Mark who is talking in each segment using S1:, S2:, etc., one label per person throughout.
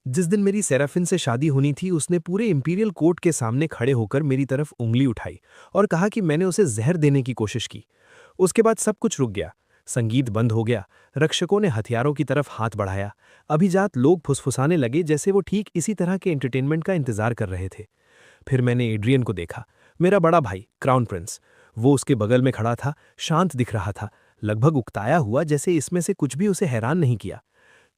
S1: जिस दिन मेरी सेराफिन से शादी होनी थी उसने पूरे इंपीरियल कोर्ट के सामने खड़े होकर मेरी तरफ उंगली उठाई और कहा कि मैंने उसे जहर देने की कोशिश की। उसके बाद सब कुछ रुक गया। संगीत बंद हो गया। रक्षकों ने हथियारों की तरफ हाथ बढ़ाया। अभिजात लोग फुसफुसाने लगे जैसे वो ठीक इसी तरह के एंटरटेनमेंट का इंतजार कर रहे थे। फिर मैंने एड्रियन को देखा, मेरा बड़ा भाई क्राउन प्रिंस। वो उसके बगल में खड़ा था, शांत दिख रहा था, लगभग उकताया हुआ, जैसे इसमें से कुछ भी उसे हैरान नहीं किया।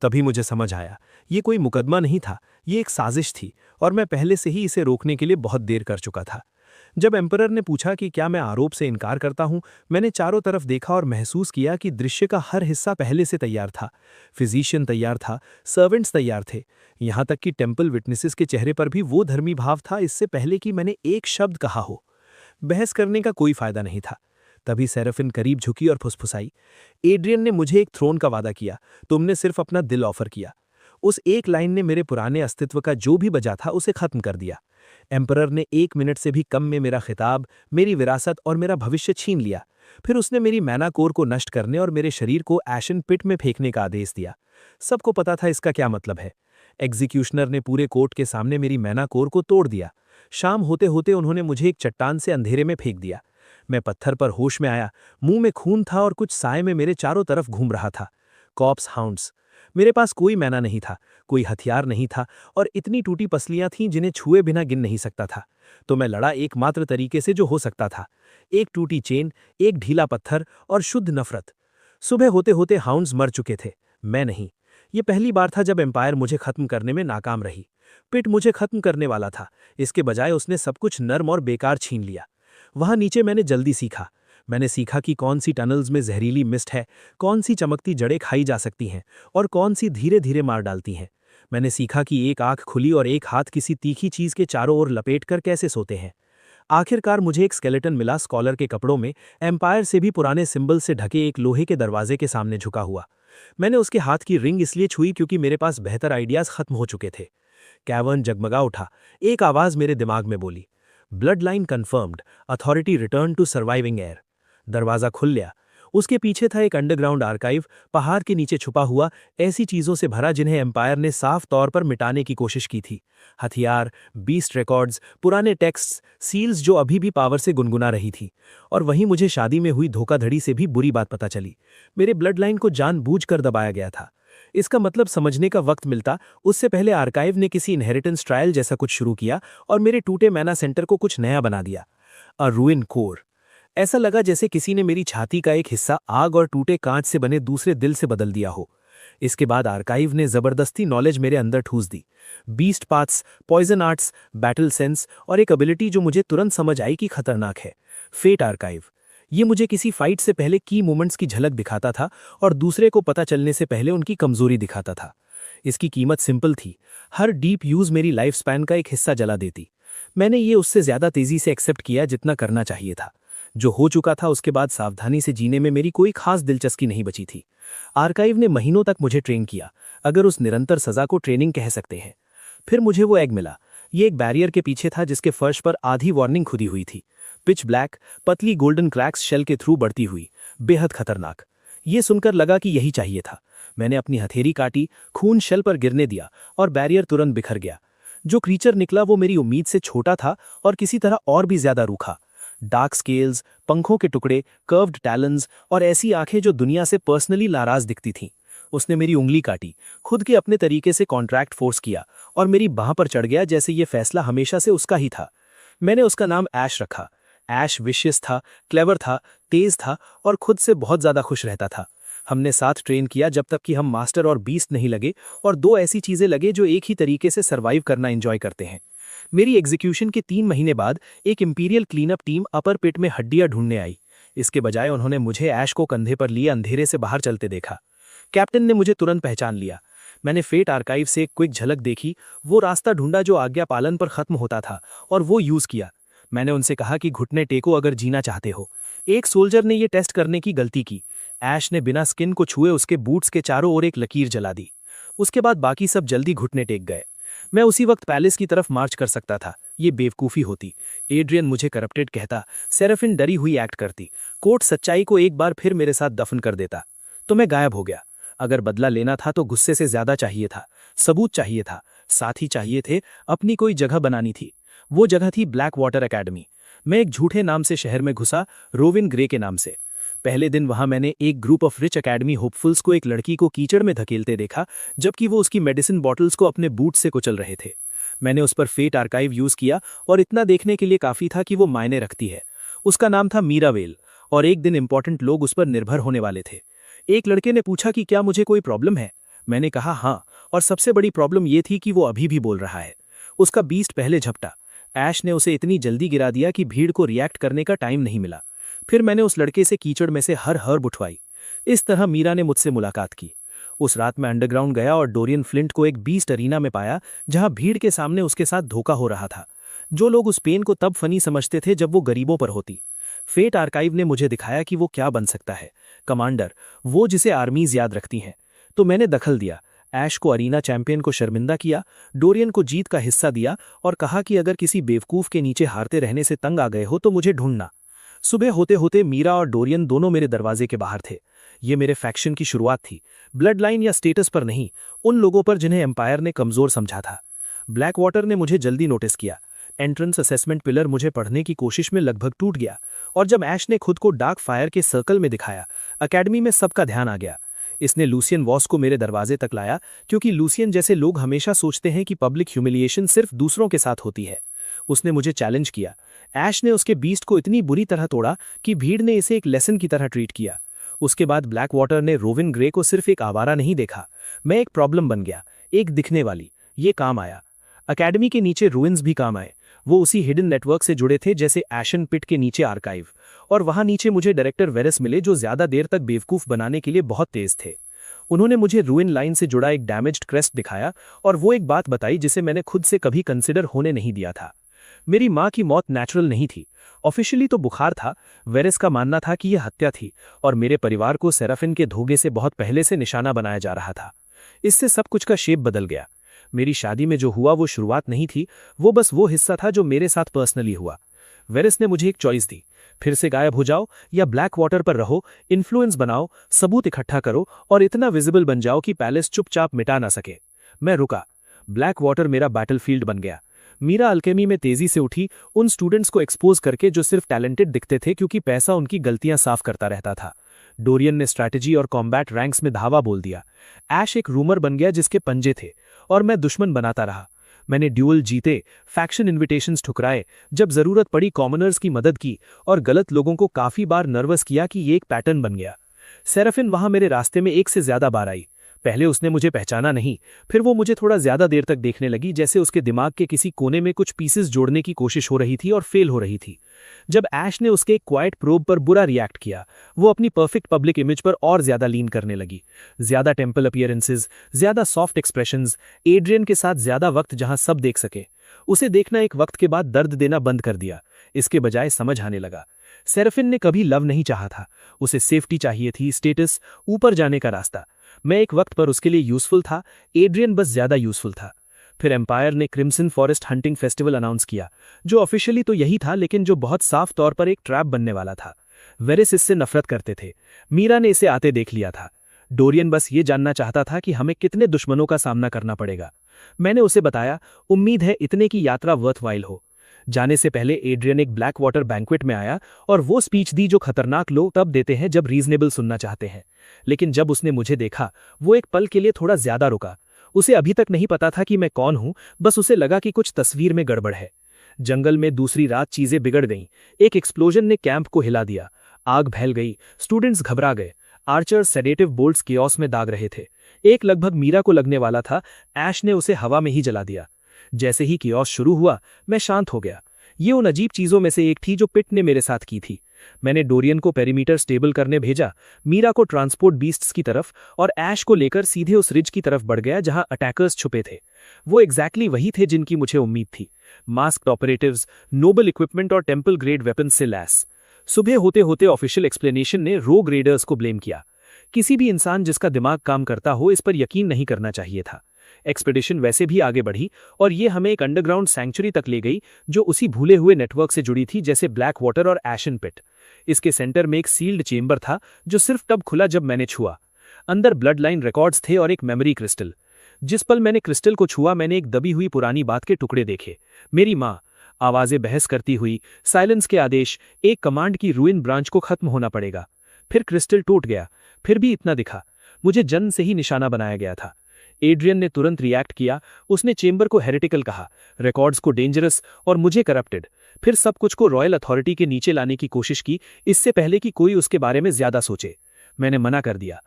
S1: तभी मुझे समझ आया, ये कोई मुकदमा नहीं था, ये एक साजिश थी और मैं पहले से ही इसे रोकने के लिए बहुत देर कर चुका था। जब एम्परर ने पूछा कि क्या मैं आरोप से इनकार करता हूं, मैंने चारों तरफ देखा और महसूस किया कि दृश्य का हर हिस्सा पहले से तैयार था। फिजिशियन तैयार था, सर्वेंट्स तैयार थे, यहां तक कि टेम्पल विटनेसेस के चेहरे पर भी वो धर्मी भाव था इससे पहले कि मैंने एक शब्द कहा हो। बहस करने का कोई फायदा नहीं था। तभी सेराफिन करीब झुकी और फुसफुसाई, एड्रियन ने मुझे एक थ्रोन का वादा किया, तुमने सिर्फ अपना दिल ऑफर किया। उस एक लाइन ने मेरे पुराने अस्तित्व का जो भी बचा था उसे खत्म कर दिया। एम्परर ने 1 मिनट से भी कम में मेरा खिताब, मेरी विरासत और मेरा भविष्य छीन लिया। फिर उसने मेरी मैना कोर को नष्ट करने और मेरे शरीर को एशन पिट में फेंकने का आदेश दिया। सबको पता था इसका क्या मतलब है। एग्जीक्यूशनर ने पूरे कोर्ट के सामने मेरी मैना कोर को तोड़ दिया। शाम होते होते उन्होंने मुझे एक चट्टान से अंधेरे में फेंक दिया। मैं पत्थर पर होश में आया, मुंह में खून था और कुछ साए में मेरे चारों तरफ घूम रहा था। Cops hounds. मेरे पास कोई मैना नहीं था, कोई हथियार नहीं था और इतनी टूटी पसलियां थीं जिन्हें छुए बिना गिन नहीं सकता था। तो मैं लड़ा एकमात्र तरीके से जो हो सकता था, एक टूटी चेन, एक ढीला पत्थर और शुद्ध नफरत। सुबह होते होते हाउंड्स मर चुके थे, मैं नहीं। ये पहली बार था जब एम्पायर मुझे खत्म करने में नाकाम रही। पिट मुझे खत्म करने वाला था, इसके बजाय उसने सब कुछ नर्म और बेकार छीन लिया। वहां नीचे मैंने जल्दी सीखा। मैंने सीखा कि कौन सी टनल्स में जहरीली मिस्ट है, कौन सी चमकती जड़ें खाई जा सकती हैं और कौन सी धीरे धीरे मार डालती हैं। मैंने सीखा कि एक आंख खुली और एक हाथ किसी तीखी चीज के चारों ओर लपेट कर कैसे सोते हैं। आखिरकार मुझे एक स्केलेटन मिला, स्कॉलर के कपड़ों में, एम्पायर से भी पुराने सिंबल से ढके एक लोहे के दरवाजे के सामने झुका हुआ। मैंने उसके हाथ की रिंग इसलिए छुई क्योंकि मेरे पास बेहतर आइडियाज खत्म हो चुके थे। कैवर्न जगमगा उठा। एक आवाज मेरे दिमाग में बोली, blood line confirmed, authority return to surviving air. दरवाजा खुल गया। उसके पीछे था एक अंडरग्राउंड आर्काइव, पहाड़ के नीचे छुपा हुआ, ऐसी चीजों से भरा जिन्हें एम्पायर ने साफ तौर पर मिटाने की कोशिश की थी। हथियार, बीस्ट रिकॉर्ड्स, पुराने टेक्स्ट्स, सील्स जो अभी भी पावर से गुनगुना रही थी। और वहीं मुझे शादी में हुई धोखाधड़ी से भी बुरी बात पता चली। मेरे ब्लड लाइन को जानबूझकर दबाया गया था। इसका मतलब समझने का वक्त मिलता, उससे पहले आर्काइव ने किसी इनहेरिटेंस ट्रायल जैसा कुछ शुरू किया और मेरे टूटे मैना सेंटर को कुछ नया बना दिया। अ रूइन कोर। ऐसा लगा जैसे किसी ने मेरी छाती का एक हिस्सा आग और टूटे कांच से बने दूसरे दिल से बदल दिया हो। इसके बाद आर्काइव ने जबरदस्ती नॉलेज मेरे अंदर ठूस दी। Beast paths, poison arts, battle sense और एक एबिलिटी जो मुझे तुरंत समझ आई कि खतरनाक है, फेट आर्काइव। ये मुझे किसी फाइट से पहले की मूवमेंट्स की झलक दिखाता था और दूसरे को पता चलने से पहले उनकी कमजोरी दिखाता था। इसकी कीमत सिंपल थी, हर डीप यूज मेरी लाइफ स्पैन का एक हिस्सा जला देती। मैंने ये उससे ज्यादा तेजी से एक्सेप्ट किया जितना करना चाहिए था। जो हो चुका था उसके बाद सावधानी से जीने में मेरी कोई खास दिलचस्पी नहीं बची थी। आर्काइव ने महीनों तक मुझे ट्रेन किया, अगर उस निरंतर सजा को ट्रेनिंग कह सकते हैं। फिर मुझे वो एग मिला। ये एक बैरियर के पीछे था जिसके फर्श पर आधी वार्निंग खुदी हुई थी। पिच ब्लैक, पतली गोल्डन क्रैक्स शेल के थ्रू बढ़ती हुई, बेहद खतरनाक। ये सुनकर लगा कि यही चाहिए था। मैंने अपनी हथेली काटी, खून शेल पर गिरने दिया और बैरियर तुरंत बिखर गया। जो क्रीचर निकला वो मेरी उम्मीद से छोटा था और किसी तरह और भी ज्यादा रूखा। डार्क स्केल्स, पंखों के टुकड़े, कर्व्ड टैलेंस और ऐसी आंखें जो दुनिया से पर्सनली नाराज दिखती थीं। उसने मेरी उंगली काटी, खुद के अपने तरीके से कॉन्ट्रैक्ट फोर्स किया और मेरी बाह पर चढ़ गया जैसे ये फैसला हमेशा से उसका ही था। मैंने उसका नाम ऐश रखा। ऐश विशियस था, क्लेवर था, तेज था और खुद से बहुत ज्यादा खुश रहता था। हमने साथ ट्रेन किया जब तक कि हम मास्टर और बीस्ट नहीं लगे और दो ऐसी चीजें लगे जो एक ही तरीके से सर्वाइव करना एंजॉय करते हैं। मेरी एग्जीक्यूशन के 3 महीने बाद एक इंपीरियल क्लीनअप टीम अपर पिट में हड्डियां ढूंढने आई। इसके बजाय उन्होंने मुझे ऐश को कंधे पर लिए अंधेरे से बाहर चलते देखा। कैप्टन ने मुझे तुरंत पहचान लिया। मैंने फेट आर्काइव से एक क्विक झलक देखी, वो रास्ता ढूंढा जो आज्ञा पालन पर खत्म होता था और वो यूज किया। मैंने उनसे कहा कि घुटने टेको अगर जीना चाहते हो। एक सोल्जर ने यह टेस्ट करने की गलती की। ऐश ने बिना स्किन को छुए उसके बूट्स के चारों ओर एक लकीर जला दी। उसके बाद बाकी सब जल्दी घुटने टेक गए। मैं उसी वक्त पैलेस की तरफ मार्च कर सकता था। ये बेवकूफ़ी होती। एड्रियन मुझे करप्टेड कहता, सेराफिन डरी हुई एक्ट करती, कोर्ट सच्चाई को एक बार फिर मेरे साथ दफन कर देता। तो मैं गायब हो गया। अगर बदला लेना था तो गुस्से से ज्यादा चाहिए था, सबूत चाहिए था,
S2: साथ ही चाहिए थे, अपनी कोई जगह बनानी थी। वो जगह थी ब्लैक वाटर एकेडमी। मैं एक झूठे नाम से शहर में घुसा, रोविन ग्रे के नाम से। पहले दिन वहां मैंने एक ग्रुप ऑफ रिच एकेडमी होपफुल्स को एक लड़की को कीचड़ में धकेलते देखा, जबकि वो उसकी मेडिसिन बॉटल्स को अपने बूट से कुचल रहे थे। मैंने उस पर फेट आर्काइव यूज किया और इतना देखने के लिए काफी था कि वो मायने रखती है। उसका नाम था मीरा वेल, और एक दिन इंपॉर्टेंट लोग उस पर निर्भर होने वाले थे। एक लड़के ने पूछा कि क्या मुझे कोई प्रॉब्लम है। मैंने कहा हाँ, और सबसे बड़ी प्रॉब्लम ये थी कि वो अभी भी बोल रहा है। उसका बीस्ट पहले झपटा। ऐश ने उसे इतनी जल्दी गिरा दिया कि भीड़ को रिएक्ट करने का टाइम नहीं मिला। फिर मैंने उस लड़के से कीचड़ में से हर हर्ब उठवाई। इस तरह मीरा ने मुझसे मुलाकात की। उस रात मैं अंडरग्राउंड गया और डोरियन फ्लिंट को एक बीस्ट अरीना में पाया, जहां भीड़ के सामने उसके साथ धोखा हो रहा था। जो लोग उस पेन को तब फनी समझते थे जब वो गरीबों पर होती। फेट आर्काइव ने मुझे दिखाया कि वो क्या बन सकता है, कमांडर, वो जिसे आर्मीज याद रखती हैं। तो मैंने दखल दिया। ऐश को अरीना चैंपियन को शर्मिंदा किया, डोरियन को जीत का हिस्सा दिया और कहा कि अगर किसी बेवकूफ के नीचे हारते रहने से तंग आ गए हो तो मुझे ढूंढना। सुबह होते होते मीरा और डोरियन दोनों मेरे दरवाजे के बाहर थे। ये मेरे फैक्शन की शुरुआत थी, ब्लड लाइन या स्टेटस पर नहीं, उन लोगों पर जिन्हें एम्पायर ने कमजोर समझा था। ब्लैक वाटर ने मुझे जल्दी नोटिस किया। एंट्रेंस असेसमेंट पिलर मुझे पढ़ने की कोशिश में लगभग टूट गया, और जब ऐश ने खुद को डार्क फायर के सर्कल में दिखाया, अकेडमी में सबका ध्यान आ गया। इसने लूसियन वॉस को मेरे दरवाजे तक लाया, क्योंकि लूसियन जैसे लोग हमेशा सोचते हैं कि पब्लिक ह्यूमिलिएशन सिर्फ दूसरों के साथ होती है। उसने मुझे चैलेंज किया। ऐश ने उसके बीस्ट को इतनी बुरी तरह तोड़ा कि भीड़ ने इसे एक लेसन की तरह ट्रीट किया। उसके बाद ब्लैक वाटर ने रोविन ग्रे को सिर्फ एक आवारा नहीं देखा, मैं एक प्रॉब्लम बन गया, एक दिखने वाली। ये काम आया। अकेडमी के नीचे रूइंस भी काम आए। वो उसी हिडन नेटवर्क से जुड़े थे जैसे एशन पिट के नीचे आर्काइव, और वहां नीचे मुझे डायरेक्टर वेरेस मिले, जो ज्यादा देर तक बेवकूफ बनाने के लिए बहुत तेज थे। उन्होंने मुझे रूइन लाइन से जुड़ा एक डैमेज्ड क्रेस्ट दिखाया, और वो एक बात बताई जिसे मैंने खुद से कभी कंसिडर होने नहीं दिया था। मेरी माँ की मौत नेचुरल नहीं थी। ऑफिशियली तो बुखार था, वेरेस का मानना था कि यह हत्या थी, और मेरे परिवार को सेराफिन के धोखे से बहुत पहले से निशाना बनाया जा रहा था। इससे सब कुछ का शेप बदल गया। मेरी शादी में जो हुआ वो शुरुआत नहीं थी, वो बस वो हिस्सा था जो मेरे साथ पर्सनली हुआ। वेरेस ने मुझे एक चॉइस दी, फिर से गायब हो जाओ या ब्लैक वाटर पर रहो, इन्फ्लुएंस बनाओ, सबूत इकट्ठा करो और इतना विजिबल बन जाओ कि पैलेस चुपचाप मिटा ना सके। मैं रुका। ब्लैक वाटर मेरा बैटलफील्ड बन गया। मीरा अल्केमी में तेजी से उठी, उन स्टूडेंट्स को एक्सपोज करके जो सिर्फ टैलेंटेड दिखते थे क्योंकि पैसा उनकी गलतियां साफ करता रहता था। डोरियन ने स्ट्रैटेजी और कॉम्बैट रैंक्स में धावा बोल दिया। ऐश एक रूमर बन गया जिसके पंजे थे, और मैं दुश्मन बनाता रहा। मैंने ड्यूल जीते, फैक्शन इन्विटेशंस ठुकराए, जब जरूरत पड़ी कॉमनर्स की मदद की, और गलत लोगों को काफी बार नर्वस किया कि ये एक पैटर्न बन गया। सेराफिन वहां मेरे रास्ते में एक से ज्यादा बार आई। पहले उसने मुझे पहचाना नहीं, फिर वो मुझे थोड़ा ज्यादा देर तक देखने लगी, जैसे उसके दिमाग के किसी कोने में कुछ पीसेस जोड़ने की कोशिश हो रही थी और फेल हो रही थी। जब ऐश ने उसके एक क्वाइट प्रोब पर बुरा रिएक्ट किया, वो अपनी परफेक्ट पब्लिक इमेज पर और ज्यादा लीन करने लगी। ज्यादा टेम्पल अपीयरेंसेस, ज्यादा सॉफ्ट एक्सप्रेशंस, एड्रियन के साथ ज्यादा वक्त जहां सब देख सके। उसे देखना एक वक्त के बाद दर्द देना बंद कर दिया, इसके बजाय समझ आने लगा। सेराफिन ने कभी लव नहीं चाहा था, उसे सेफ्टी चाहिए थी, स्टेटस, ऊपर जाने का रास्ता। मैं एक वक्त पर उसके लिए यूजफुल था, एड्रियन बस ज्यादा यूजफुल था। फिर एम्पायर ने crimson forest hunting festival announce किया, जो ऑफिशियली तो यही था लेकिन जो बहुत साफ तौर पर एक ट्रैप बनने वाला था। वेरेस इससे नफरत करते थे, मीरा ने इसे आते देख लिया था। डोरियन बस ये जानना चाहता था कि हमें कितने दुश्मनों का सामना करना पड़ेगा। मैंने उसे बताया, उम्मीद है इतने की यात्रा वर्थवाइल हो। जाने से पहले एड्रियन एक ब्लैक वाटर बैंक्वेट में आया और वो स्पीच दी जो खतरनाक लोग तब देते हैं जब रीजनेबल सुनना चाहते हैं। लेकिन जब उसने मुझे देखा, वो एक पल के लिए थोड़ा ज्यादा रुका। उसे अभी तक नहीं पता था कि मैं कौन हूं, बस उसे लगा कि कुछ तस्वीर में गड़बड़ है। जंगल में दूसरी रात चीजें बिगड़ गईं। एक एक्सप्लोजन ने कैंप को हिला दिया, आग फैल गई, स्टूडेंट्स घबरा गए, आर्चर सेडेटिव बोल्ट्स कियोस में दाग रहे थे। एक लगभग मीरा को लगने वाला था, ऐश ने उसे हवा में ही जला दिया। जैसे ही कियोस शुरू हुआ, मैं शांत हो गया। ये उन अजीब चीजों में से एक थी जो पिट ने मेरे साथ की थी। मैंने डोरियन को पेरीमीटर स्टेबल करने भेजा, मीरा को ट्रांसपोर्ट बीस्ट्स की तरफ, और ऐश को लेकर सीधे उस रिज की तरफ बढ़ गया जहां अटैकर्स छुपे थे। वो एग्जैक्टली वही थे जिनकी मुझे उम्मीद थी, मास्क्ड ऑपरेटिव्स, नोबल इक्विपमेंट और टेम्पल ग्रेड वेपन्स से लैस। सुबह होते होते ऑफिशियल एक्सप्लेनेशन ने रोग रेडर्स को ब्लेम किया। किसी भी इंसान जिसका दिमाग काम करता हो इस पर यकीन नहीं करना चाहिए था। एक्सपेडिशन वैसे भी आगे बढ़ी और ये हमें एक अंडरग्राउंड सैंक्चुरी तक ले गई जो उसी भूले हुए नेटवर्क से जुड़ी थी जैसे ब्लैक वाटर और एशन पिट। इसके सेंटर में एक सील्ड चेंबर था जो सिर्फ तब खुला जब मैंने छुआ। अंदर ब्लड लाइन रिकॉर्ड्स थे और एक मेमोरी क्रिस्टल। जिस पल मैंने क्रिस्टल को छुआ मैंने एक दबी हुई पुरानी बात के टुकड़े देखे। मेरी माँ, आवाजें बहस करती हुई, साइलेंस के आदेश, एक कमांड की रूइन ब्रांच को खत्म होना पड़ेगा। फिर क्रिस्टल टूट गया, फिर भी इतना दिखा, मुझे जन्म से ही निशाना बनाया गया था। एड्रियन ने तुरंत रिएक्ट किया, उसने चेंबर को हेरेटिकल कहा, रिकॉर्ड्स को डेंजरस और मुझे करप्टेड। फिर सब कुछ को रॉयल अथॉरिटी के नीचे लाने की कोशिश की, इससे पहले कि कोई उसके बारे में ज्यादा सोचे। मैंने मना कर दिया।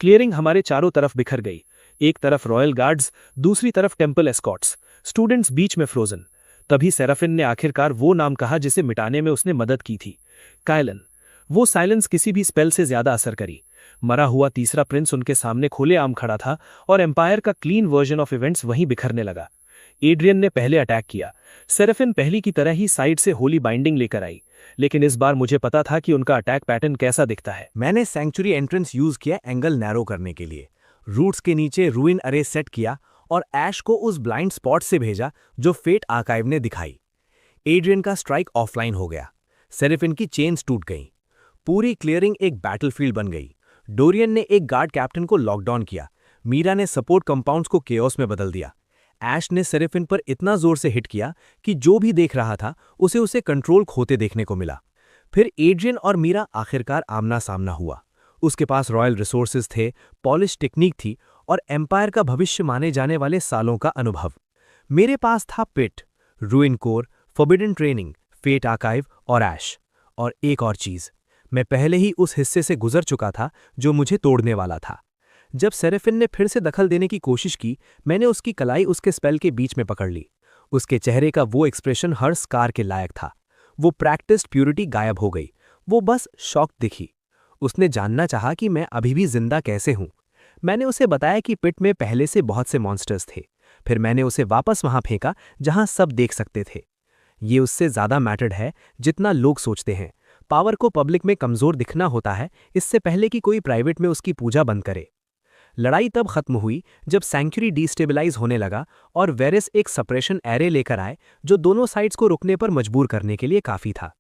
S2: क्लियरिंग हमारे चारों तरफ बिखर गई। एक तरफ रॉयल गार्ड्स, दूसरी तरफ टेम्पल एस्कॉट्स, स्टूडेंट्स बीच में फ्रोजन। तभी सेराफिन ने आखिरकार वो नाम कहा जिसे मिटाने में उसने मदद की थी, कायलन। वो साइलेंस किसी भी स्पेल से ज्यादा असर करी। मरा हुआ तीसरा प्रिंस उनके सामने खुलेआम खड़ा था और एम्पायर का क्लीन वर्जन ऑफ इवेंट्स वहीं बिखरने लगा। एड्रियन ने पहले अटैक किया। सेराफिन पहली की तरह ही साइड से होली बाइंडिंग लेकर आई, लेकिन इस बार मुझे पता था कि उनका अटैक पैटर्न कैसा दिखता है।
S3: मैंने सैंक्चुरी एंट्रेंस यूज किया एंगल नैरो करने के लिए, रूट्स के नीचे रूइन अरे सेट किया और ऐश को उस ब्लाइंड स्पॉट से भेजा जो फेट आर्काइव ने दिखाई। एड्रियन का स्ट्राइक ऑफलाइन हो गया, सेराफिन की चेन्स टूट गईं, पूरी क्लियरिंग एक बैटलफील्ड बन गई। डोरियन ने एक गार्ड कैप्टन को लॉकडाउन किया, मीरा ने सपोर्ट कंपाउंड्स को केओस में बदल दिया। ऐश ने सेराफिन पर इतना जोर से हिट किया कि जो भी देख रहा था उसे कंट्रोल खोते देखने को मिला। फिर एड्रियन और मीरा आखिरकार आमना सामना हुआ। उसके पास रॉयल रिसोर्सेज थे, पॉलिश टेक्निक थी और एम्पायर का भविष्य माने जाने वाले सालों का अनुभव। मेरे पास था pit, ruin core, forbidden training, fate archive और ऐश। और एक और चीज, मैं पहले ही उस हिस्से से गुजर चुका था जो मुझे तोड़ने वाला था। जब सेराफिन ने फिर से दखल देने की कोशिश की, मैंने उसकी कलाई उसके स्पेल के बीच में पकड़ ली। उसके चेहरे का वो एक्सप्रेशन हर स्कार के लायक था। वो प्रैक्टिस्ड प्यूरिटी गायब हो गई, वो बस शॉक दिखी। उसने जानना चाहा कि मैं अभी भी जिंदा कैसे हूं। मैंने उसे बताया कि पिट में पहले से बहुत से मॉन्स्टर्स थे। फिर मैंने उसे वापस वहां फेंका जहां सब देख सकते थे। ये उससे ज्यादा मैटर्ड है जितना लोग सोचते हैं। पावर को पब्लिक में कमजोर दिखना होता है, इससे पहले कि कोई प्राइवेट में उसकी पूजा बंद करे। लड़ाई तब खत्म हुई जब सैंक्चुरी डिस्टेबलाइज होने लगा और वेरेस एक सप्रेशन एरे लेकर आए जो दोनों साइड्स को रुकने पर मजबूर करने के लिए काफी था।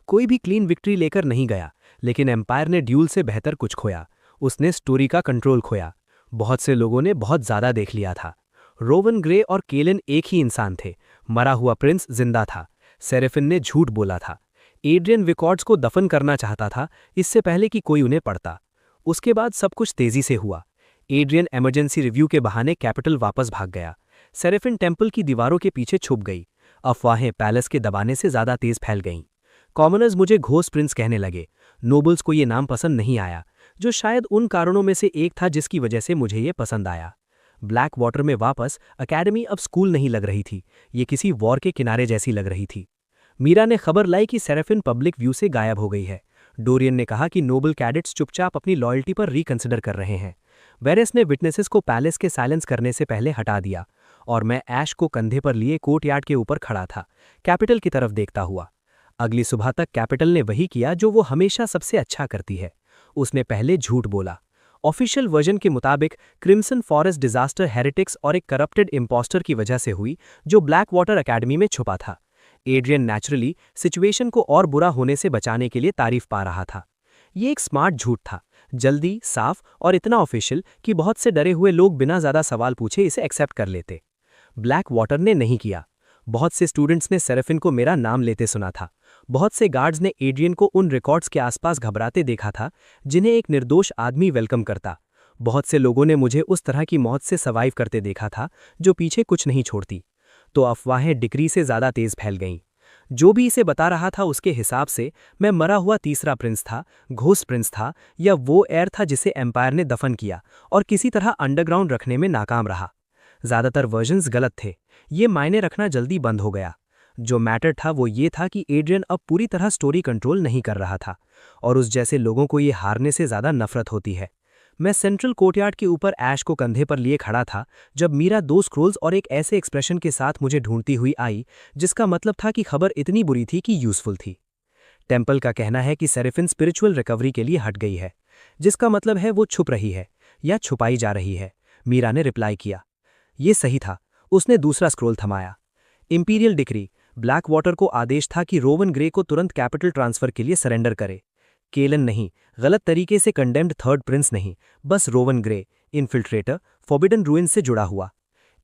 S3: कोई भी क्लीन विक्ट्री लेकर नहीं गया, लेकिन एम्पायर ने ड्यूल से बेहतर कुछ खोया। उसने स्टोरी का कंट्रोल खोया। बहुत से लोगों ने बहुत ज्यादा देख लिया था। रोवन ग्रे और केलन एक ही इंसान थे। मरा हुआ प्रिंस जिंदा था। सेराफिन ने झूठ बोला था। एड्रियन विकॉर्ड्स को दफन करना चाहता था, इससे पहले कि कोई उन्हें पढ़ता। उसके बाद सब कुछ तेजी से हुआ। एड्रियन इमरजेंसी रिव्यू के बहाने कैपिटल वापस भाग गया। सेराफिन टेम्पल की दीवारों के पीछे छुप गई। अफवाहें पैलेस के दबाने से ज्यादा तेज फैल गईं। कॉमनर्स मुझे घोस्ट प्रिंस कहने लगे। नोबल्स को ये नाम पसंद नहीं आया, जो शायद उन कारणों में से एक था जिसकी वजह से मुझे ये पसंद आया। ब्लैक वाटर में वापस अकेडमी अब स्कूल नहीं लग रही थी, ये किसी वॉर के किनारे जैसी लग रही थी। मीरा ने खबर लाई कि सेराफिन पब्लिक व्यू से गायब हो गई है। डोरियन ने कहा कि नोबल कैडेट्स चुपचाप अपनी लॉयल्टी पर रिकंसिडर कर रहे हैं। वेरेस ने विटनेसेस को पैलेस के साइलेंस करने से पहले हटा दिया और मैं ऐश को कंधे पर लिए कोर्टयार्ड के ऊपर खड़ा था, कैपिटल की तरफ देखता हुआ। अगली सुबह तक कैपिटल ने वही किया जो वो हमेशा सबसे अच्छा करती है। उसने पहले झूठ बोला। ऑफिशियल वर्जन के मुताबिक क्रिम्सन फॉरेस्ट डिजास्टर हेरिटिक्स और एक करप्टेड इम्पोस्टर की वजह से हुई जो ब्लैक वाटर अकेडमी में छुपा था। एड्रियन नेचुरली सिचुएशन को और बुरा होने से बचाने के लिए तारीफ पा रहा था। ये एक स्मार्ट झूठ था, जल्दी, साफ और इतना ऑफिशियल कि बहुत से डरे हुए लोग बिना ज्यादा सवाल पूछे इसे एक्सेप्ट कर लेते। ब्लैक वाटर ने नहीं किया। बहुत से स्टूडेंट्स ने सेराफिन को मेरा नाम लेते सुना था। बहुत से गार्ड्स ने एड्रियन को उन रिकॉर्ड्स के आसपास घबराते देखा था जिन्हें एक निर्दोष आदमी वेलकम करता। बहुत से लोगों ने मुझे उस तरह की मौत से सर्वाइव करते देखा था जो पीछे कुछ नहीं छोड़ती। तो अफवाहें डिग्री से ज्यादा तेज फैल गईं। जो भी इसे बता रहा था उसके हिसाब से मैं मरा हुआ तीसरा प्रिंस था, घोस्ट प्रिंस था, या वो एयर था जिसे एम्पायर ने दफन किया और किसी तरह अंडरग्राउंड रखने में नाकाम रहा। ज्यादातर वर्जन्स गलत थे। ये मायने रखना जल्दी बंद हो गया। जो मैटर था वो ये था कि एड्रियन अब पूरी तरह स्टोरी कंट्रोल नहीं कर रहा था और उस जैसे लोगों को ये हारने से ज्यादा नफरत होती है। मैं सेंट्रल कोर्टयार्ड के ऊपर ऐश को कंधे पर लिए खड़ा था जब मीरा 2 स्क्रोल्स और एक ऐसे एक्सप्रेशन के साथ मुझे ढूंढती हुई आई जिसका मतलब था कि खबर इतनी बुरी थी कि यूजफुल थी। टेम्पल का कहना है कि सेराफिन स्पिरिचुअल रिकवरी के लिए हट गई है, जिसका मतलब है वो छुप रही है या छुपाई जा रही है। मीरा ने रिप्लाई किया। ये सही था। उसने दूसरा स्क्रोल थमाया। इंपीरियल डिक्री, ब्लैक वाटर को आदेश था कि रोवन ग्रे को तुरंत कैपिटल ट्रांसफर के लिए सरेंडर करे। केलन नहीं, गलत तरीके से कंडेम्ड थर्ड प्रिंस नहीं, बस Rowan grey, infiltrator, forbidden ruins से जुड़ा हुआ।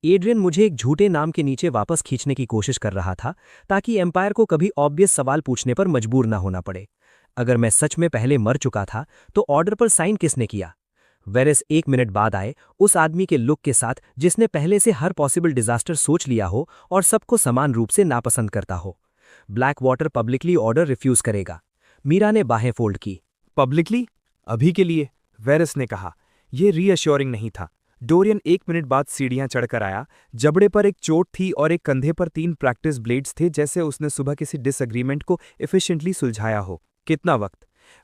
S3: एड्रियन मुझे एक झूठे नाम के नीचे वापस खींचने की कोशिश कर रहा था ताकि एम्पायर को कभी ऑब्वियस सवाल पूछने पर मजबूर न होना पड़े। अगर मैं सच में पहले मर चुका था तो ऑर्डर पर साइन किसने किया? वेरेस 1 मिनट बाद आए, उस आदमी के लुक के साथ जिसने पहले से हर पॉसिबल डिजास्टर सोच लिया हो और सबको समान रूप से नापसंद करता हो। Black water publicly order refuse करेगा। मीरा ने बाहें फोल्ड की।
S1: पब्लिकली? अभी के लिए? वेरेस ने कहा। यह रीअश्योरिंग नहीं था। डोरियन 1 मिनट बाद सीढ़ियां चढ़कर आया। जबड़े पर एक चोट थी और एक कंधे पर 3 प्रैक्टिस ब्लेड्स थे, जैसे उसने सुबह किसी डिसएग्रीमेंट को एफिशिएंटली सुलझाया हो। कितना वक्त?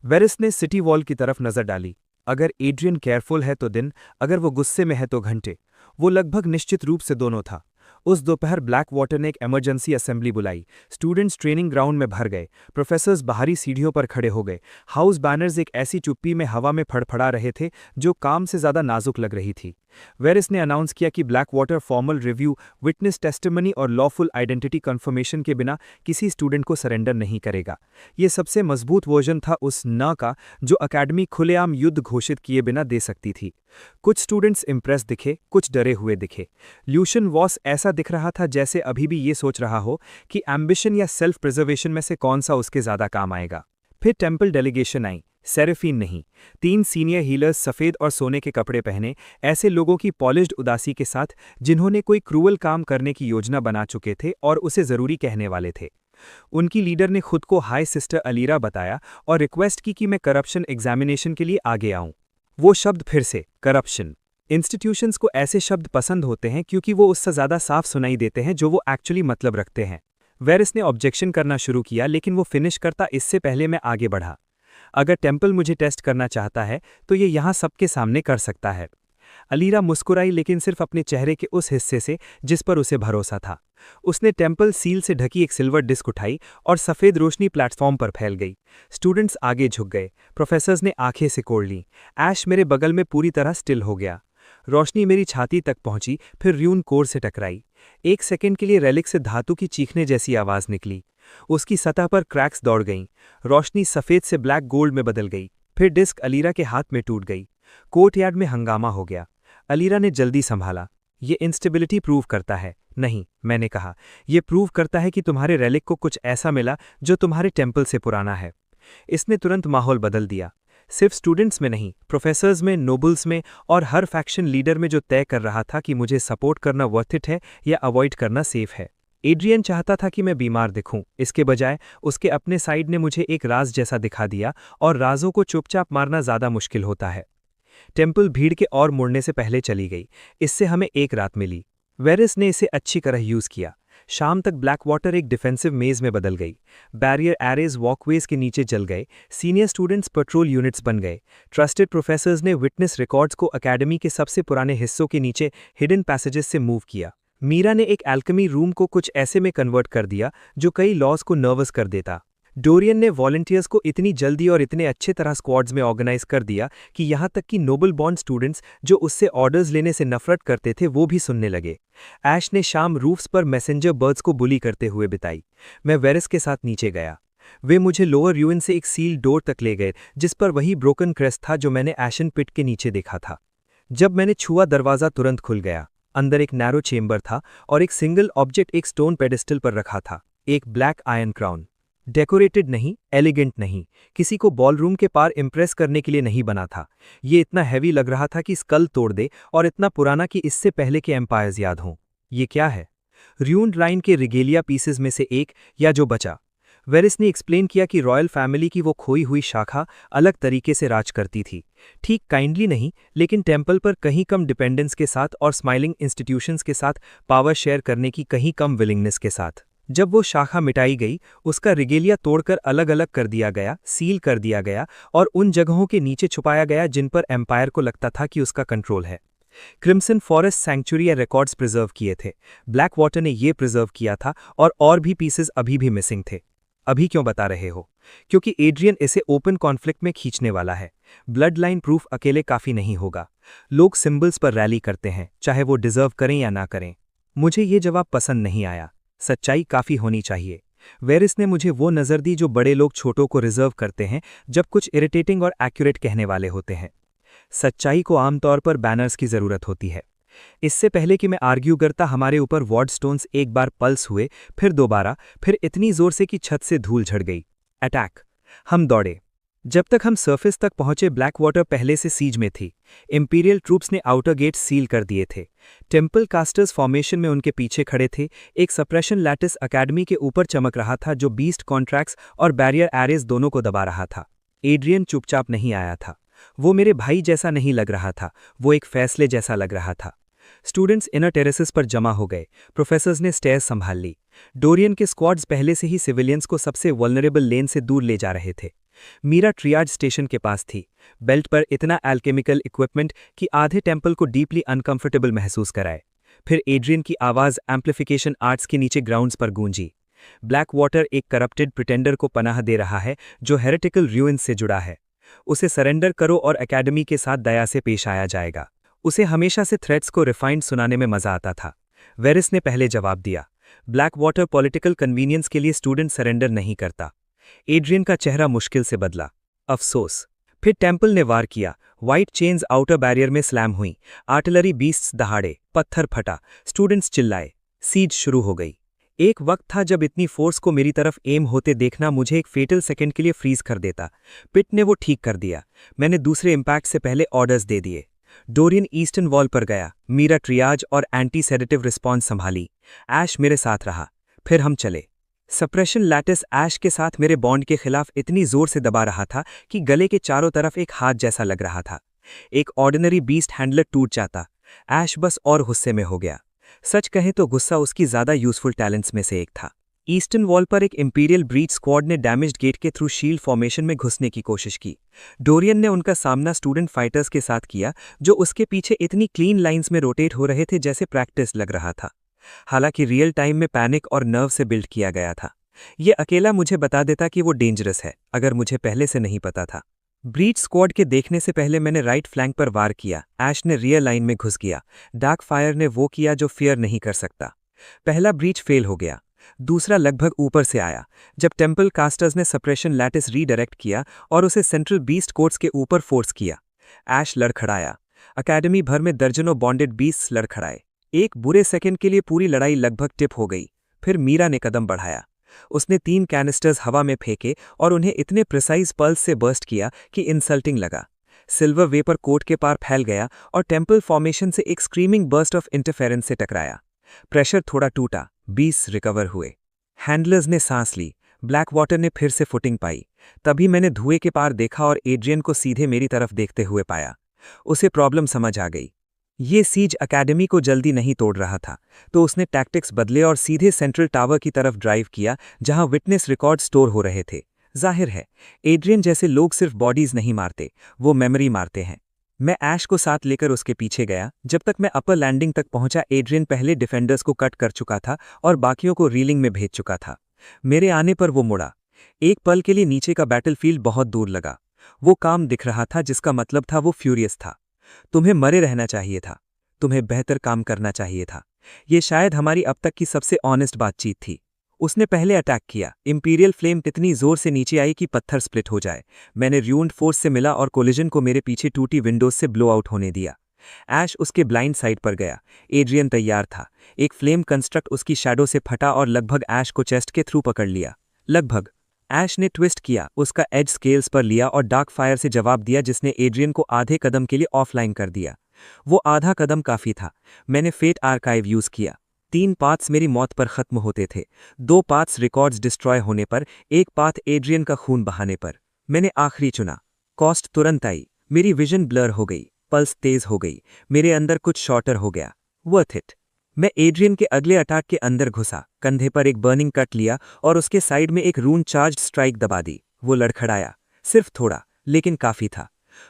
S1: वेरेस ने सिटी वॉल की तरफ नजर डाली। अगर एड्रियन केयरफुल है तो दिन, अगर वो गुस्से में है तो घंटे। वो लगभग निश्चित रूप से दोनों था। उस दोपहर ब्लैक वाटर ने एक इमरजेंसी असेंबली बुलाई। स्टूडेंट्स ट्रेनिंग ग्राउंड में भर गए। प्रोफेसर्स बाहरी सीढ़ियों पर खड़े हो गए। हाउस बैनर्स एक ऐसी चुप्पी में हवा में फड़फड़ा रहे थे जो काम से ज्यादा नाजुक लग रही थी। वेरेस ने अनाउंस किया कि black water formal review, witness testimony और लॉफुल आइडेंटिटी कंफर्मेशन के बिना किसी स्टूडेंट को सरेंडर नहीं करेगा। ये सबसे मजबूत वर्जन था उस न का जो अकेडमी खुलेआम युद्ध घोषित किए बिना दे सकती थी। कुछ स्टूडेंट्स इम्प्रेस दिखे, कुछ डरे हुए दिखे। ल्यूशन वॉस ऐसा दिख रहा था जैसे अभी भी ये सोच रहा हो कि एम्बिशन या सेल्फ प्रिजर्वेशन में से कौन सा उसके ज्यादा काम आएगा। फिर टेम्पल डेलीगेशन आई। सेरेफीन नहीं, 3 सीनियर हीलर्स सफ़ेद और सोने के कपड़े पहने, ऐसे लोगों की पॉलिश्ड उदासी के साथ जिन्होंने कोई क्रूअल काम करने की योजना बना चुके थे और उसे ज़रूरी कहने वाले थे। उनकी लीडर ने खुद को हाई सिस्टर अलीरा बताया और रिक्वेस्ट की कि मैं करप्शन एग्जामिनेशन के लिए आगे आऊं। वो शब्द फिर से, करप्शन। इंस्टीट्यूशंस को ऐसे शब्द पसंद होते हैं क्योंकि वो उससे ज़्यादा साफ सुनाई देते हैं जो वो एक्चुअली मतलब रखते हैं। वेरेस ने ऑब्जेक्शन करना शुरू किया, लेकिन वो फिनिश करता इससे पहले मैं आगे बढ़ा। अगर टेम्पल मुझे टेस्ट करना चाहता है तो ये यहाँ सबके सामने कर सकता है। अलीरा मुस्कुराई, लेकिन सिर्फ अपने चेहरे के उस हिस्से से जिस पर उसे भरोसा था। उसने टेम्पल सील से ढकी एक सिल्वर डिस्क उठाई और सफ़ेद रोशनी प्लेटफॉर्म पर फैल गई। स्टूडेंट्स आगे झुक गए। प्रोफेसर्स ने आंखें सिकोड़ लीं। ऐश मेरे बगल में पूरी तरह स्टिल हो गया। रोशनी मेरी छाती तक पहुंची, फिर र्यून कोर से टकराई। 1 सेकंड के लिए रेलिक से धातु की चीखने जैसी आवाज़ निकली। उसकी सतह पर क्रैक्स दौड़ गईं। रोशनी सफ़ेद से ब्लैक गोल्ड में बदल गई। फिर डिस्क अलीरा के हाथ में टूट गई। कोर्टयार्ड में हंगामा हो गया। अलीरा ने जल्दी संभाला। ये इंस्टेबिलिटी प्रूव करता है। नहीं, मैंने कहा, ये प्रूव करता है कि तुम्हारे रेलिक को कुछ ऐसा मिला जो तुम्हारे टेम्पल से पुराना है। इसने तुरंत माहौल बदल दिया। सिर्फ स्टूडेंट्स में नहीं, प्रोफेसर्स में, नोबल्स में और हर फैक्शन लीडर में जो तय कर रहा था कि मुझे सपोर्ट करना वर्थ इट है या अवॉइड करना सेफ है। एड्रियन चाहता था कि मैं बीमार दिखूं, इसके बजाय उसके अपने साइड ने मुझे एक राज जैसा दिखा दिया, और राजों को चुपचाप मारना ज़्यादा मुश्किल होता है। टेम्पल भीड़ के और मुड़ने से पहले चली गई। इससे हमें एक रात मिली। वेरेस ने इसे अच्छी तरह यूज़ किया। शाम तक ब्लैक वाटर एक डिफेंसिव मेज में बदल गई। बैरियर एरेज वॉकवेज के नीचे जल गए। सीनियर स्टूडेंट्स पेट्रोल यूनिट्स बन गए। ट्रस्टेड प्रोफेसर्स ने विटनेस रिकॉर्ड्स को अकेडमी के सबसे पुराने हिस्सों के नीचे हिडन पैसेजेस से मूव किया। मीरा ने एक एल्केमी रूम को कुछ ऐसे में कन्वर्ट कर दिया जो कई लॉज को नर्वस कर देता। डोरियन ने वॉलंटियर्स को इतनी जल्दी और इतने अच्छे तरह स्क्वाड्स में ऑर्गेनाइज कर दिया कि यहाँ तक कि नोबल बॉन्ड स्टूडेंट्स जो उससे ऑर्डर्स लेने से नफरत करते थे वो भी सुनने लगे। ऐश ने शाम रूफ्स पर मैसेंजर बर्ड्स को बुली करते हुए बिताई। मैं वेरेस के साथ नीचे गया। वे मुझे लोअर यूएन से एक सील डोर तक ले गए जिस पर वही ब्रोकन क्रेस्ट था जो मैंने एशन पिट के नीचे देखा था। जब मैंने छुआ, दरवाज़ा तुरंत खुल गया। अंदर एक नैरो चेम्बर था और एक सिंगल ऑब्जेक्ट एक स्टोन पेडिस्टल पर रखा था, एक ब्लैक आयरन क्राउन। डेकोरेटेड नहीं, एलिगेंट नहीं, किसी को बॉलरूम के पार इंप्रेस करने के लिए नहीं बना था। ये इतना हैवी लग रहा था कि स्कल तोड़ दे, और इतना पुराना कि इससे पहले के एम्पायर्स याद हों। ये क्या है? र्यून लाइन के रिगेलिया पीसेस में से एक, या जो बचा। वेरिस ने एक्सप्लेन किया कि रॉयल फैमिली की वो खोई हुई शाखा अलग तरीके से राज करती थी। ठीक काइंडली नहीं, लेकिन टेम्पल पर कहीं कम डिपेंडेंस के साथ और स्माइलिंग इंस्टीट्यूशंस के साथ पावर शेयर करने की कहीं कम विलिंगनेस के साथ। जब वो शाखा मिटाई गई, उसका रिगेलिया तोड़कर अलग अलग कर दिया गया, सील कर दिया गया और उन जगहों के नीचे छुपाया गया जिन पर एम्पायर को लगता था कि उसका कंट्रोल है। Crimson forest sanctuary records preserve किए थे। ब्लैक वाटर ने ये प्रिजर्व किया था, और भी पीसेस अभी भी मिसिंग थे। अभी क्यों बता रहे हो? क्योंकि एड्रियन इसे ओपन कॉन्फ्लिक्ट में खींचने वाला है। ब्लड लाइन प्रूफ अकेले काफ़ी नहीं होगा। लोग सिंबल्स पर रैली करते हैं, चाहे वो डिजर्व करें या ना करें। मुझे ये जवाब पसंद नहीं आया। सच्चाई काफ़ी होनी चाहिए। वेरिस ने मुझे वो नज़र दी जो बड़े लोग छोटों को रिजर्व करते हैं जब कुछ इरिटेटिंग और एक्यूरेट कहने वाले होते हैं। सच्चाई को आमतौर पर बैनर्स की ज़रूरत होती है।
S3: इससे पहले कि मैं आर्ग्यू करता, हमारे ऊपर वॉर्ड स्टोन्स एक बार पल्स हुए, फिर दोबारा, फिर इतनी जोर से कि छत से धूल झड़ गई। अटैक। हम दौड़े। जब तक हम सरफेस तक पहुंचे, ब्लैक वाटर पहले से सीज में थी। इंपीरियल ट्रूप्स ने आउटर गेट सील कर दिए थे। टेम्पल कास्टर्स फॉर्मेशन में उनके पीछे खड़े थे। एक सप्रेशन लैटिस अकेडमी के ऊपर चमक रहा था, जो बीस्ट कॉन्ट्रैक्ट्स और बैरियर एरेज दोनों को दबा रहा था। एड्रियन चुपचाप नहीं आया था। वो मेरे भाई जैसा नहीं लग रहा था, वो एक फैसले जैसा लग रहा था। स्टूडेंट्स इनर टेरेसेस पर जमा हो गए। प्रोफेसर्स ने स्टेयर्स संभाल ली। डोरियन के स्क्वाड्स पहले से ही सिविलियंस को सबसे वल्नरेबल लेन से दूर ले जा रहे थे। मीरा ट्रियाज स्टेशन के पास थी। बेल्ट पर इतना एल्केमिकल इक्विपमेंट कि आधे टेम्पल को डीपली अनकंफर्टेबल महसूस कराए। फिर एड्रियन की आवाज एम्प्लीफिकेशन आर्ट्स के नीचे ग्राउंड्स पर गूंजी। ब्लैक वाटर एक करप्टेड प्रिटेंडर को पनाह दे रहा है, जो हेरेटिकल रूइंस से जुड़ा है। उसे सरेंडर करो और एकेडमी के साथ दया से पेश आया जाएगा। उसे हमेशा से थ्रेट्स को रिफाइंड सुनाने में मजा आता था। वेरिस ने पहले जवाब दिया, ब्लैक वाटर पॉलिटिकल कन्वीनियंस के लिए स्टूडेंट सरेंडर नहीं करता। एड्रियन का चेहरा मुश्किल से बदला। अफसोस। फिर टेम्पल ने वार किया। व्हाइट चेन्स आउटर बैरियर में स्लैम हुई। आर्टिलरी बीस्ट्स दहाड़े, पत्थर फटा, स्टूडेंट्स चिल्लाए। सीज शुरू हो गई। एक वक्त था जब इतनी फोर्स को मेरी तरफ एम होते देखना मुझे एक फेटल सेकंड के लिए फ्रीज कर देता। पिट ने वो ठीक कर दिया। मैंने दूसरे इम्पैक्ट से पहले ऑर्डर्स दे दिए। डोरियन ईस्टर्न वॉल पर गया। मीरा ट्रियाज और एंटी सेडेटिव रिस्पॉन्स संभाली। ऐश मेरे साथ रहा। फिर हम चले। सप्रेशन लैटिस ऐश के साथ मेरे बॉन्ड के खिलाफ इतनी जोर से दबा रहा था कि गले के चारों तरफ एक हाथ जैसा लग रहा था। एक ऑर्डिनरी बीस्ट हैंडलर टूट जाता। ऐश बस और गुस्से में हो गया। सच कहें तो गुस्सा उसकी ज्यादा यूजफुल टैलेंट्स में से एक था। ईस्टर्न वॉल पर एक इंपीरियल ब्रीच स्क्वाड ने डैमेज्ड गेट के थ्रू शील्ड फॉर्मेशन में घुसने की कोशिश की। डोरियन ने उनका सामना स्टूडेंट फाइटर्स के साथ किया, जो उसके पीछे इतनी क्लीन लाइंस में रोटेट हो रहे थे जैसे प्रैक्टिस लग रहा था। हालांकि रियल टाइम में पैनिक और नर्व से बिल्ड किया गया था। ये अकेला मुझे बता देता कि वो डेंजरस है, अगर मुझे पहले से नहीं पता था। ब्रीच स्क्वाड के देखने से पहले मैंने राइट फ्लैंक पर वार किया। ऐश ने रियर लाइन में घुस गया। डार्क फायर ने वो किया जो फियर नहीं कर सकता। पहला ब्रीच फेल हो गया। दूसरा लगभग ऊपर से आया, जब टेम्पल कास्टर्स ने सप्रेशन लैटिस रीडायरेक्ट किया और उसे सेंट्रल बीस्ट कोर्ट्स के ऊपर फोर्स किया। ऐश लड़खड़ाया। अकेडमी भर में दर्जनों बॉन्डेड बीस्ट्स लड़खड़ाए। एक बुरे सेकंड के लिए पूरी लड़ाई लगभग टिप हो गई। फिर मीरा ने कदम बढ़ाया। उसने 3 कैनिस्टर्स हवा में फेंके और उन्हें इतने प्रिसाइज पल्स से बर्स्ट किया कि इंसल्टिंग लगा। सिल्वर वेपर कोर्ट के पार फैल गया और टेम्पल फॉर्मेशन से एक स्क्रीमिंग बर्स्ट ऑफ इंटरफेरेंस से टकराया। प्रेशर थोड़ा टूटा। 20 रिकवर हुए। हैंडलर्स ने सांस ली। ब्लैक वाटर ने फिर से फुटिंग पाई। तभी मैंने धुएं के पार देखा और एड्रियन को सीधे मेरी तरफ देखते हुए पाया। उसे प्रॉब्लम समझ आ गई। ये सीज एकेडमी को जल्दी नहीं तोड़ रहा था, तो उसने टैक्टिक्स बदले और सीधे सेंट्रल टावर की तरफ ड्राइव किया, जहां विटनेस रिकॉर्ड स्टोर हो रहे थे। जाहिर है, एड्रियन जैसे लोग सिर्फ बॉडीज नहीं मारते, वो मेमोरी मारते हैं। मैं ऐश को साथ लेकर उसके पीछे गया। जब तक मैं अपर लैंडिंग तक पहुंचा, एड्रियन पहले डिफेंडर्स को कट कर चुका था और बाकियों को रीलिंग में भेज चुका था। मेरे आने पर वो मुड़ा। एक पल के लिए नीचे का बैटलफील्ड बहुत दूर लगा। वो काम दिख रहा था, जिसका मतलब था वो फ्यूरियस था। तुम्हें मरे रहना चाहिए था, तुम्हें बेहतर काम करना चाहिए था। ये शायद हमारी अब तक की सबसे ऑनेस्ट बातचीत थी। उसने पहले अटैक किया। इंपीरियल फ्लेम इतनी जोर से नीचे आई कि पत्थर स्प्लिट हो जाए। मैंने र्यून्ड फोर्स से मिला और कोलिजन को मेरे पीछे टूटी विंडोज से ब्लो आउट होने दिया। ऐश उसके ब्लाइंड साइड पर गया। एड्रियन तैयार था। एक फ्लेम कंस्ट्रक्ट उसकी शैडो से फटा और लगभग ऐश को चेस्ट के थ्रू पकड़ लिया। लगभग। ऐश ने ट्विस्ट किया, उसका एज स्केल्स पर लिया और डार्क फायर से जवाब दिया, जिसने एड्रियन को आधे कदम के लिए ऑफलाइन कर दिया। वो आधा कदम काफी था। मैंने फेट आर्काइव यूज किया। 3 पाथ्स मेरी मौत पर खत्म होते थे। 2 पाथ्स रिकॉर्ड्स डिस्ट्रॉय होने पर, एक पाथ एड्रियन का खून बहाने पर। मैंने आखिरी चुना। कॉस्ट तुरंत आई। मेरी विजन ब्लर हो गई, पल्स तेज हो गई, मेरे अंदर कुछ शॉर्टर हो गया। Worth it. मैं एड्रियन के अगले अटैक के अंदर घुसा, कंधे पर एक बर्निंग कट लिया और उसके साइड में एक रून चार्ज स्ट्राइक दबा दी। वो लड़खड़ाया, सिर्फ थोड़ा, लेकिन काफी था।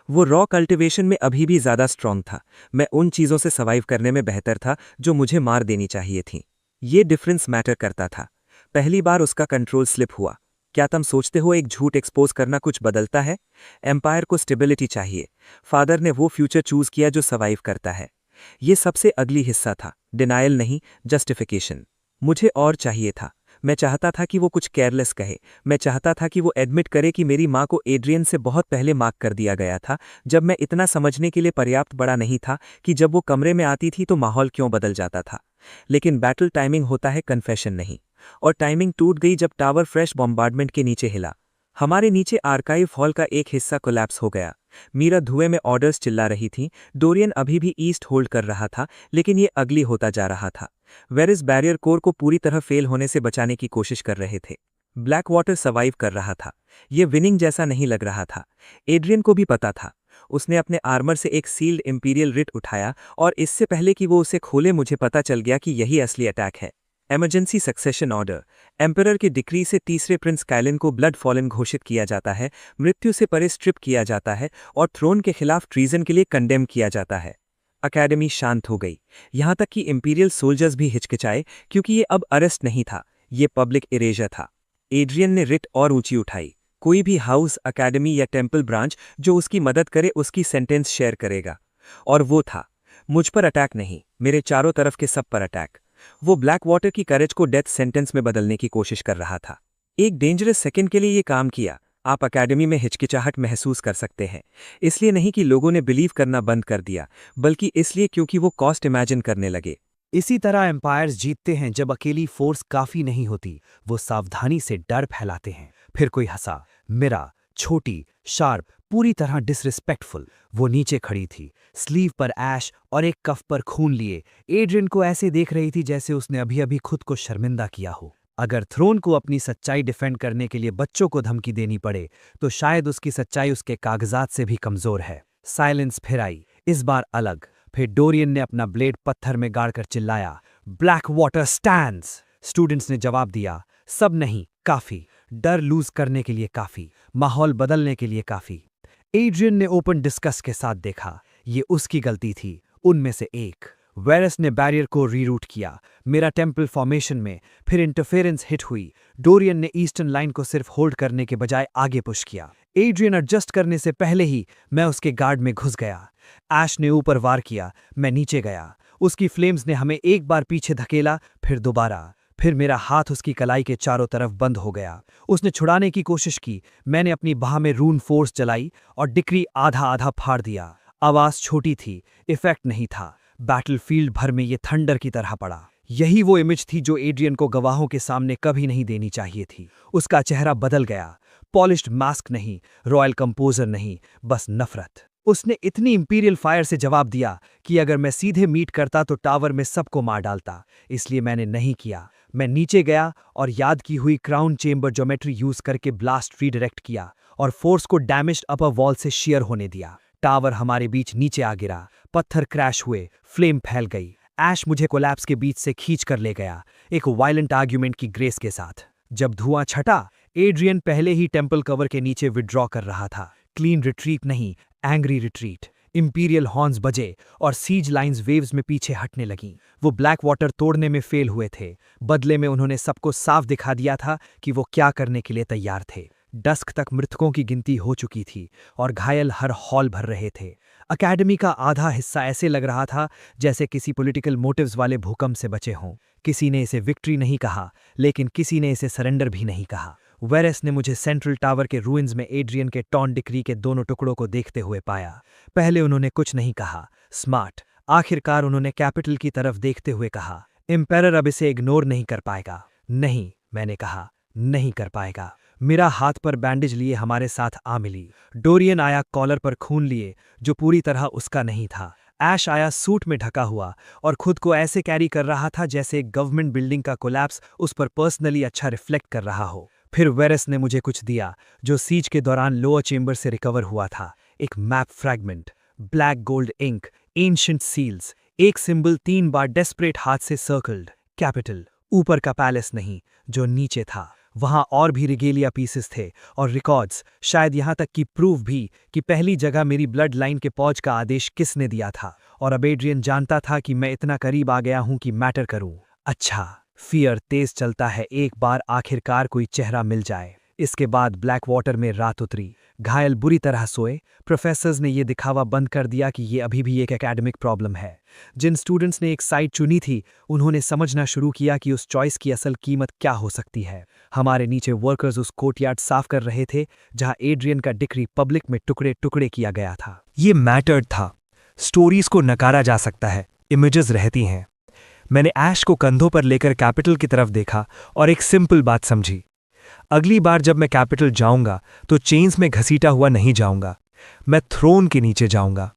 S3: वो रॉ कल्टिवेशन में अभी भी ज्यादा स्ट्रांग था। मैं उन चीजों से सर्वाइव करने में बेहतर था जो मुझे मार देनी चाहिए थी। ये डिफरेंस मैटर करता था। पहली बार उसका कंट्रोल स्लिप हुआ। क्या तुम सोचते हो एक झूठ एक्सपोज करना कुछ बदलता है? एम्पायर को स्टेबिलिटी चाहिए। फादर ने वो फ्यूचर चूज किया जो सर्वाइव करता है। ये सबसे अगली हिस्सा था। डिनायल नहीं, जस्टिफिकेशन। मुझे और चाहिए था।
S4: मैं चाहता था कि वो कुछ केयरलेस कहे। मैं चाहता था कि वो एडमिट करे कि मेरी माँ को एड्रियन से बहुत पहले मार्क कर दिया गया था, जब मैं इतना समझने के लिए पर्याप्त बड़ा नहीं था कि जब वो कमरे में आती थी तो माहौल क्यों बदल जाता था। लेकिन बैटल टाइमिंग होता है, कन्फेशन नहीं। और टाइमिंग टूट गई जब टावर फ्रेश बॉम्बार्डमेंट के नीचे हिला। हमारे नीचे आर्काइव हॉल का एक हिस्सा कोलैप्स हो गया। मीरा धुएं में ऑर्डर्स चिल्ला रही थी। डोरियन अभी भी ईस्ट होल्ड कर रहा था, लेकिन ये अगली होता जा रहा था। वेरिस बैरियर कोर को पूरी तरह फेल होने से बचाने की कोशिश कर रहे थे। ब्लैक वाटर सर्वाइव कर रहा था। ये विनिंग जैसा नहीं लग रहा था। एड्रियन को भी पता था। उसने अपने आर्मर से एक सील्ड इंपीरियल रिट उठाया और इससे पहले कि वो उसे खोले मुझे पता चल गया कि यही असली अटैक है। Emergency succession order. एम्परर के डिक्री से तीसरे प्रिंस काइलिन को ब्लड फॉलन घोषित किया जाता है, मृत्यु से परे स्ट्रिप किया जाता है और थ्रोन के खिलाफ ट्रीजन के लिए कंडेम किया जाता है। अकेडमी शांत हो गई, यहां तक कि इंपीरियल सोल्जर्स भी हिचकिचाए, क्योंकि ये अब अरेस्ट नहीं था, ये पब्लिक इरेजर था। एड्रियन ने रिट और ऊंची उठाई। कोई भी हाउस, अकेडमी या टेम्पल ब्रांच जो उसकी मदद करे उसकी सेंटेंस शेयर करेगा। और वो था। मुझ पर अटैक नहीं, मेरे चारों तरफ के सब पर अटैक। वो ब्लैक वाटर की करेज को डेथ सेंटेंस में बदलने की कोशिश कर रहा था। एक डेंजरस सेकंड के लिए ये काम किया। आप अकेडमी में हिचकिचाहट महसूस कर सकते हैं, इसलिए नहीं कि लोगों ने बिलीव करना बंद कर दिया, बल्कि इसलिए क्योंकि वो कॉस्ट इमेजिन करने लगे।
S3: इसी तरह एम्पायर्स जीतते हैं जब अकेली फोर्स काफी नहीं होती। वो सावधानी से डर फैलाते हैं। फिर कोई हंसा। मिरा, छोटी, शार्प, पूरी तरह डिसरिस्पेक्टफुल। वो नीचे खड़ी थी, स्लीव पर ऐश और एक कफ पर खून लिए। एड्रियन को ऐसे देख रही थी जैसे उसने अभी अभी खुद को शर्मिंदा किया हो। अगर थ्रोन को अपनी सच्चाई डिफेंड करने के लिए बच्चों को धमकी देनी पड़े तो शायद उसकी सच्चाई उसके कागजात से भी कमजोर है। साइलेंस फिर आई, इस बार अलग। फिर डोरियन ने अपना ब्लेड पत्थर में गाड़कर चिल्लाया, ब्लैक वाटर स्टैंड्स। स्टूडेंट्स ने जवाब दिया, सब नहीं, काफी। डर लूज करने के लिए काफी, माहौल बदलने के लिए काफी। एड्रियन ने ओपन डिस्कस के साथ देखा, ये उसकी गलती थी, उनमें से एक। वेरस ने बैरियर को रीरूट किया, मेरा टेम्पल फॉर्मेशन में। फिर इंटरफेरेंस हिट हुई। डोरियन ने ईस्टर्न लाइन को सिर्फ होल्ड करने के बजाय आगे पुश किया। एड्रियन एडजस्ट करने से पहले ही मैं उसके गार्ड में घुस गया। ऐश ने ऊपर वार किया, मैं नीचे गया। उसकी फ्लेम्स ने हमें एक बार पीछे धकेला, फिर दोबारा। फिर मेरा हाथ उसकी कलाई के चारों तरफ बंद हो गया। उसने छुड़ाने की कोशिश की। मैंने अपनी बाह में रून फोर्स चलाई और डिक्री आधा आधा फाड़ दिया। आवाज छोटी थी, इफेक्ट नहीं था। बैटलफील्ड भर में ये थंडर की तरह पड़ा। यही वो इमेज थी जो एड्रियन को गवाहों के सामने कभी नहीं देनी चाहिए थी। उसका चेहरा बदल गया। पॉलिश्ड मास्क नहीं, रॉयल कंपोजर नहीं, बस नफरत। उसने इतनी इंपीरियल फायर से जवाब दिया कि अगर मैं सीधे मीट करता तो टावर में सबको मार डालता। इसलिए मैंने नहीं किया। मैं नीचे गया और याद की हुई क्राउन चेंबर ज्योमेट्री यूज करके ब्लास्ट रीडायरेक्ट किया और फोर्स को डैमेज्ड अपर वॉल से शेयर होने दिया। टावर हमारे बीच नीचे आ गिरा, पत्थर क्रैश हुए, फ्लेम फैल गई। ऐश मुझे कोलैप्स के बीच से खींच कर ले गया, एक वायलेंट आर्ग्यूमेंट की ग्रेस के साथ। जब धुआं छटा, एड्रियन पहले ही टेम्पल कवर के नीचे विड्रॉ कर रहा था। क्लीन रिट्रीट नहीं, एंग्री रिट्रीट। इंपीरियल हॉर्न्स बजे और सीज लाइंस वेव्स में पीछे हटने लगीं। वो ब्लैक वाटर तोड़ने में फेल हुए थे। बदले में उन्होंने सबको साफ दिखा दिया था कि वो क्या करने के लिए तैयार थे। डस्क तक मृतकों की गिनती हो चुकी थी और घायल हर हॉल भर रहे थे। अकेडमी का आधा हिस्सा ऐसे लग रहा था जैसे किसी पॉलिटिकल मोटिव्स वाले भूकंप से बचे हों। किसी ने इसे विक्ट्री नहीं कहा, लेकिन किसी ने इसे सरेंडर भी नहीं कहा। वेरेस ने मुझे सेंट्रल टावर के रूइंस में एड्रियन के टॉन डिक्री के दोनों टुकड़ों को देखते हुए पाया। पहले उन्होंने कुछ नहीं कहा, स्मार्ट। आखिरकार उन्होंने कैपिटल की तरफ देखते हुए कहा, एम्पायर अब इसे इग्नोर नहीं कर पाएगा। नहीं, मैंने कहा, नहीं कर पाएगा। मेरा हाथ पर बैंडेज लिए हमारे साथ आ मिली। डोरियन आया कॉलर पर खून लिए, जो पूरी तरह उसका नहीं था। ऐश आया सूट में ढका हुआ और खुद को ऐसे कैरी कर रहा था जैसे एक गवर्नमेंट बिल्डिंग का कोलैप्स उस पर पर्सनली अच्छा रिफ्लेक्ट कर रहा हो। फिर वेरेस ने मुझे कुछ दिया जो सीज के दौरान लोअर चेंबर से रिकवर हुआ था। एक map fragment, black gold ink, ancient seals, एक सिंबल 3 बार डेस्परेट हाथ से सर्कल्ड, कैपिटल। ऊपर का पैलेस नहीं, जो नीचे था। वहां और भी रिगेलिया पीसेस थे और रिकॉर्ड्स, शायद यहां तक कि प्रूफ भी कि पहली जगह मेरी ब्लड लाइन के पौज का आदेश किसने दिया था। और अब एड्रियन जानता था कि मैं इतना करीब आ गया हूं कि मैटर करूं। अच्छा, फियर तेज चलता है, एक बार आखिरकार कोई चेहरा मिल जाए। इसके बाद ब्लैक वाटर में रात उतरी। घायल बुरी तरह सोए। प्रोफेसर्स ने ये दिखावा बंद कर दिया कि ये अभी भी एक एकेडमिक प्रॉब्लम है। जिन स्टूडेंट्स ने एक साइड चुनी थी उन्होंने समझना शुरू किया कि उस चॉइस की असल कीमत क्या हो सकती है। हमारे नीचे वर्कर्स उस कोर्टयार्ड साफ कर रहे थे जहां एड्रियन का डिक्री पब्लिक में टुकड़े टुकड़े किया गया था।
S5: ये मैटर्ड था। स्टोरीज को नकारा जा सकता है, इमेजेस रहती हैं। मैंने ऐश को कंधों पर लेकर कैपिटल की तरफ देखा और एक सिंपल बात समझी। अगली बार जब मैं कैपिटल जाऊंगा तो चेन्स में घसीटा हुआ नहीं जाऊंगा, मैं थ्रोन के नीचे जाऊंगा।